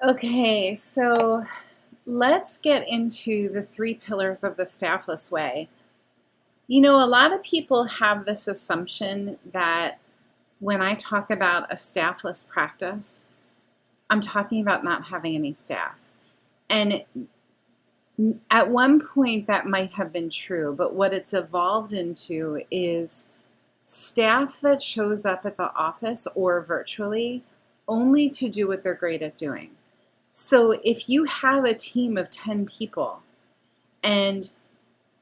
Okay, so let's get into the 3 pillars of the Staffless Way. You know, a lot of people have this assumption that when I talk about a staffless practice, I'm talking about not having any staff. And at one point that might have been true, but what it's evolved into is staff that shows up at the office or virtually only to do what they're great at doing. So if you have a team of 10 people and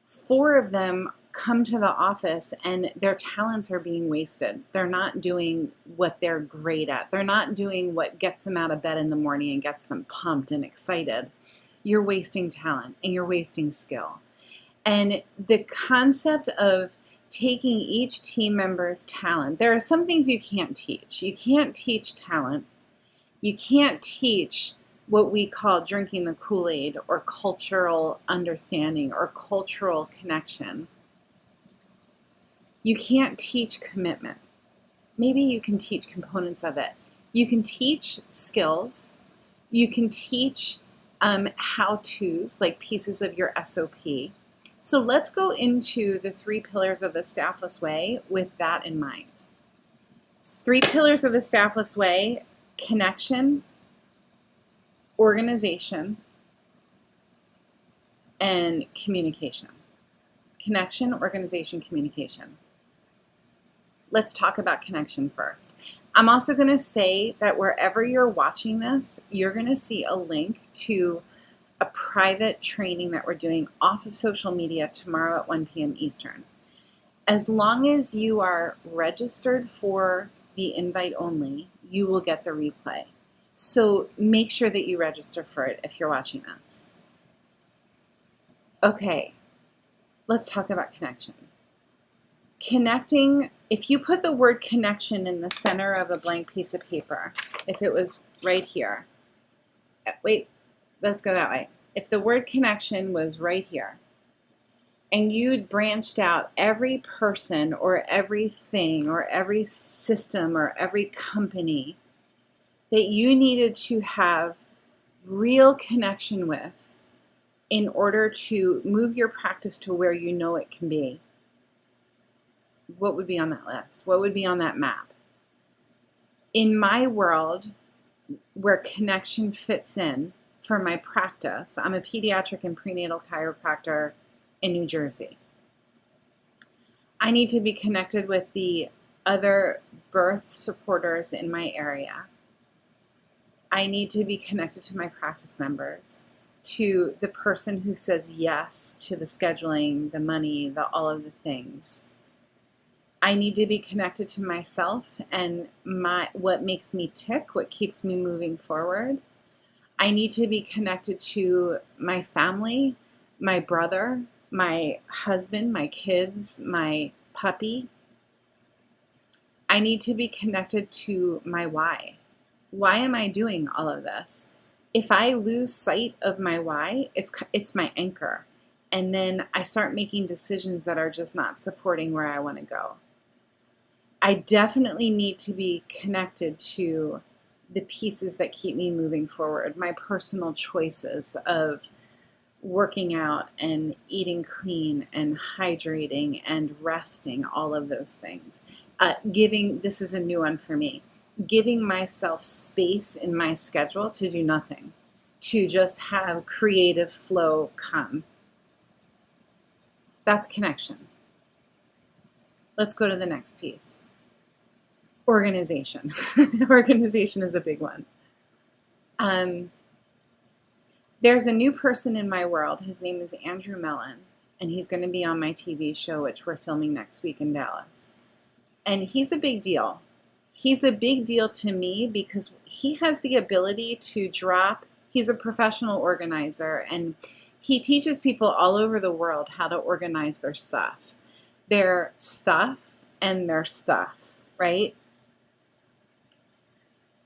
4 of them come to the office and their talents are being wasted, they're not doing what they're great at, they're not doing what gets them out of bed in the morning and gets them pumped and excited, you're wasting talent and you're wasting skill. And the concept of taking each team member's talent, there are some things you can't teach. You can't teach talent. You can't teach what we call drinking the Kool-Aid or cultural understanding or cultural connection. You can't teach commitment. Maybe you can teach components of it. You can teach skills. You can teach how-tos, like pieces of your SOP. So let's go into the 3 pillars of the Staffless Way with that in mind. 3 pillars of the Staffless Way: connection, organization, and communication. Connection, organization, communication. Let's talk about connection first. I'm also going to say that wherever you're watching this, you're going to see a link to a private training that we're doing off of social media tomorrow at 1 p.m. Eastern. As long as you are registered for the invite only, you will get the replay. So make sure that you register for it if you're watching this. Okay, let's talk about connection. Connecting, if you put the word connection in the center of a blank piece of paper, if it was right here, wait, let's go that way. If the word connection was right here, and you'd branched out every person or everything or every system or every company that you needed to have real connection with in order to move your practice to where you know it can be, what would be on that list? What would be on that map? In my world, where connection fits in for my practice, I'm a pediatric and prenatal chiropractor in New Jersey. I need to be connected with the other birth supporters in my area. I need to be connected to my practice members, to the person who says yes to the scheduling, the money, all of the things. I need to be connected to myself and what makes me tick, what keeps me moving forward. I need to be connected to my family, my brother, my husband, my kids, my puppy. I need to be connected to my why. Why am I doing all of this? If I lose sight of my why, it's my anchor. And then I start making decisions that are just not supporting where I want to go. I definitely need to be connected to the pieces that keep me moving forward, my personal choices of working out and eating clean and hydrating and resting, all of those things. This is a new one for me, giving myself space in my schedule to do nothing, to just have creative flow come. That's connection. Let's go to the next piece. Organization. Organization is a big one. There's a new person in my world. His name is Andrew Mellon, and he's going to be on my TV show, which we're filming next week in Dallas. And he's a big deal. He's a big deal to me because he has the ability to he's a professional organizer, and he teaches people all over the world how to organize their stuff. Their stuff and their stuff, right?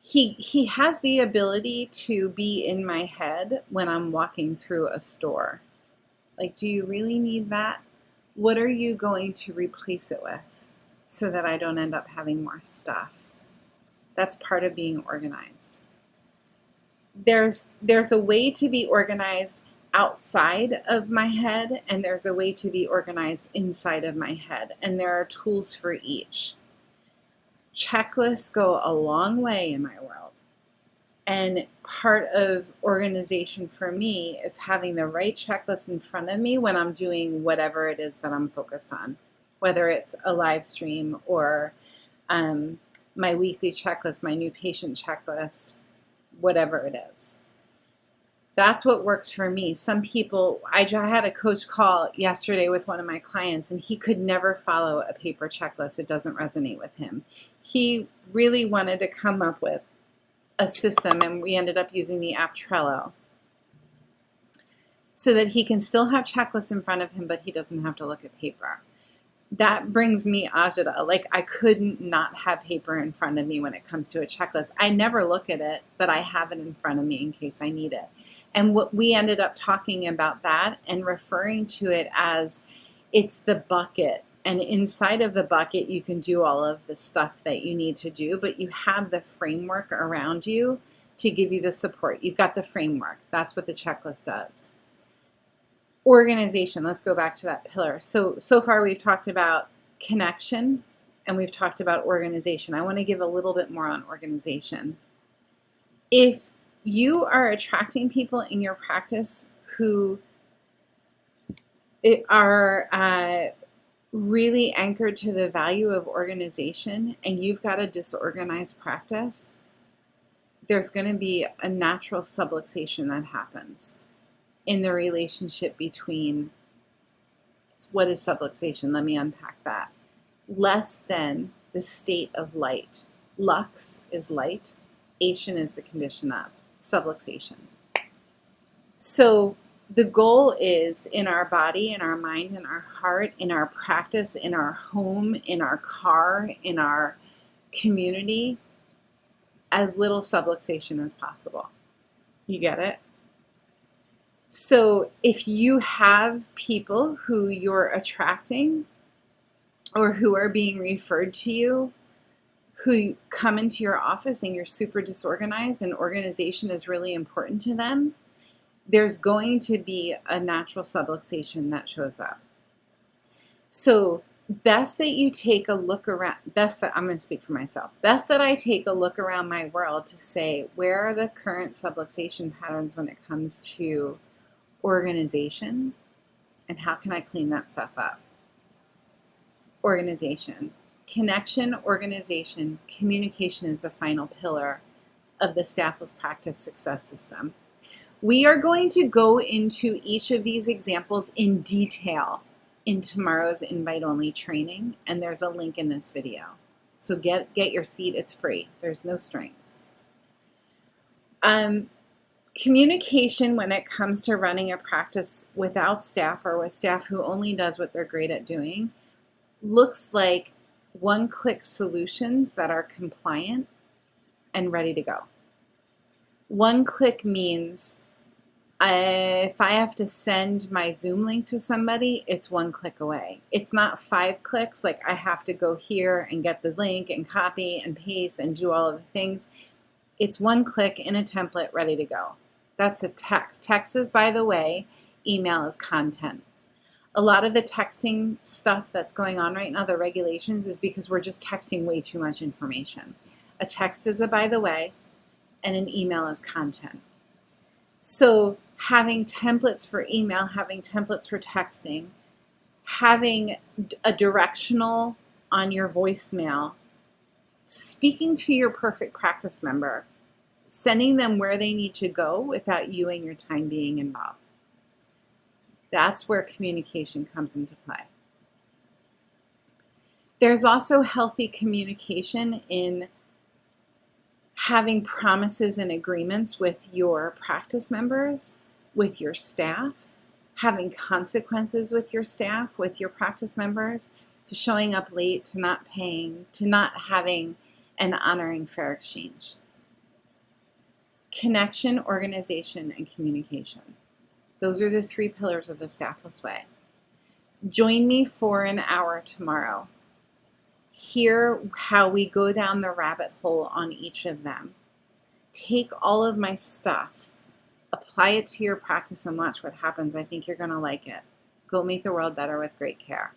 He has the ability to be in my head when I'm walking through a store. Like, do you really need that? What are you going to replace it with? so that I don't end up having more stuff. That's part of being organized. There's a way to be organized outside of my head, and there's a way to be organized inside of my head, and there are tools for each. Checklists go a long way in my world, and part of organization for me is having the right checklist in front of me when I'm doing whatever it is that I'm focused on, whether it's a live stream or my weekly checklist, my new patient checklist, whatever it is. That's what works for me. Some people, I had a coach call yesterday with one of my clients, and he could never follow a paper checklist. It doesn't resonate with him. He really wanted to come up with a system, and we ended up using the app Trello so that he can still have checklists in front of him, but he doesn't have to look at paper. That brings me agita. Like, I couldn't not have paper in front of me when it comes to a checklist. I never look at it, but I have it in front of me in case I need it. And what we ended up talking about that and referring to it as it's the bucket. And inside of the bucket, you can do all of the stuff that you need to do, but you have the framework around you to give you the support. You've got the framework. That's what the checklist does. Organization, let's go back to that pillar. So far we've talked about connection and we've talked about organization. I want to give a little bit more on organization. If you are attracting people in your practice who are really anchored to the value of organization and you've got a disorganized practice, there's going to be a natural subluxation that happens in the relationship between, what is subluxation? Let me unpack that. Less than the state of light. Lux is light. Ation is the condition of subluxation. So the goal is in our body, in our mind, in our heart, in our practice, in our home, in our car, in our community, as little subluxation as possible. You get it? So if you have people who you're attracting or who are being referred to you, who come into your office and you're super disorganized and organization is really important to them, there's going to be a natural subluxation that shows up. So best that you take a look around, I'm going to speak for myself, best that I take a look around my world to say, where are the current subluxation patterns when it comes to organization, and how can I clean that stuff up? Organization. Connection, organization, communication is the final pillar of the Staffless Practice success system. We are going to go into each of these examples in detail in tomorrow's invite-only training, and there's a link in this video. So get your seat, it's free. There's no strings. Communication when it comes to running a practice without staff or with staff who only does what they're great at doing looks like one-click solutions that are compliant and ready to go. One-click means if I have to send my Zoom link to somebody, it's one click away. It's not 5 clicks, like I have to go here and get the link and copy and paste and do all of the things. It's one click in a template ready to go. That's a text. Text is, by the way, email is content. A lot of the texting stuff that's going on right now, the regulations, is because we're just texting way too much information. A text is a by the way, and an email is content. So having templates for email, having templates for texting, having a directional on your voicemail, speaking to your perfect practice member, sending them where they need to go without you and your time being involved. That's where communication comes into play. There's also healthy communication in having promises and agreements with your practice members, with your staff, having consequences with your staff, with your practice members, to showing up late, to not paying, to not having and honoring fair exchange. Connection, organization, and communication. Those are the 3 pillars of the Staffless Way. Join me for an hour tomorrow hear how we go down the rabbit hole on each of them. Take all of my stuff, apply it to your practice, and watch what happens. I think you're going to like it. Go make the world better with great care.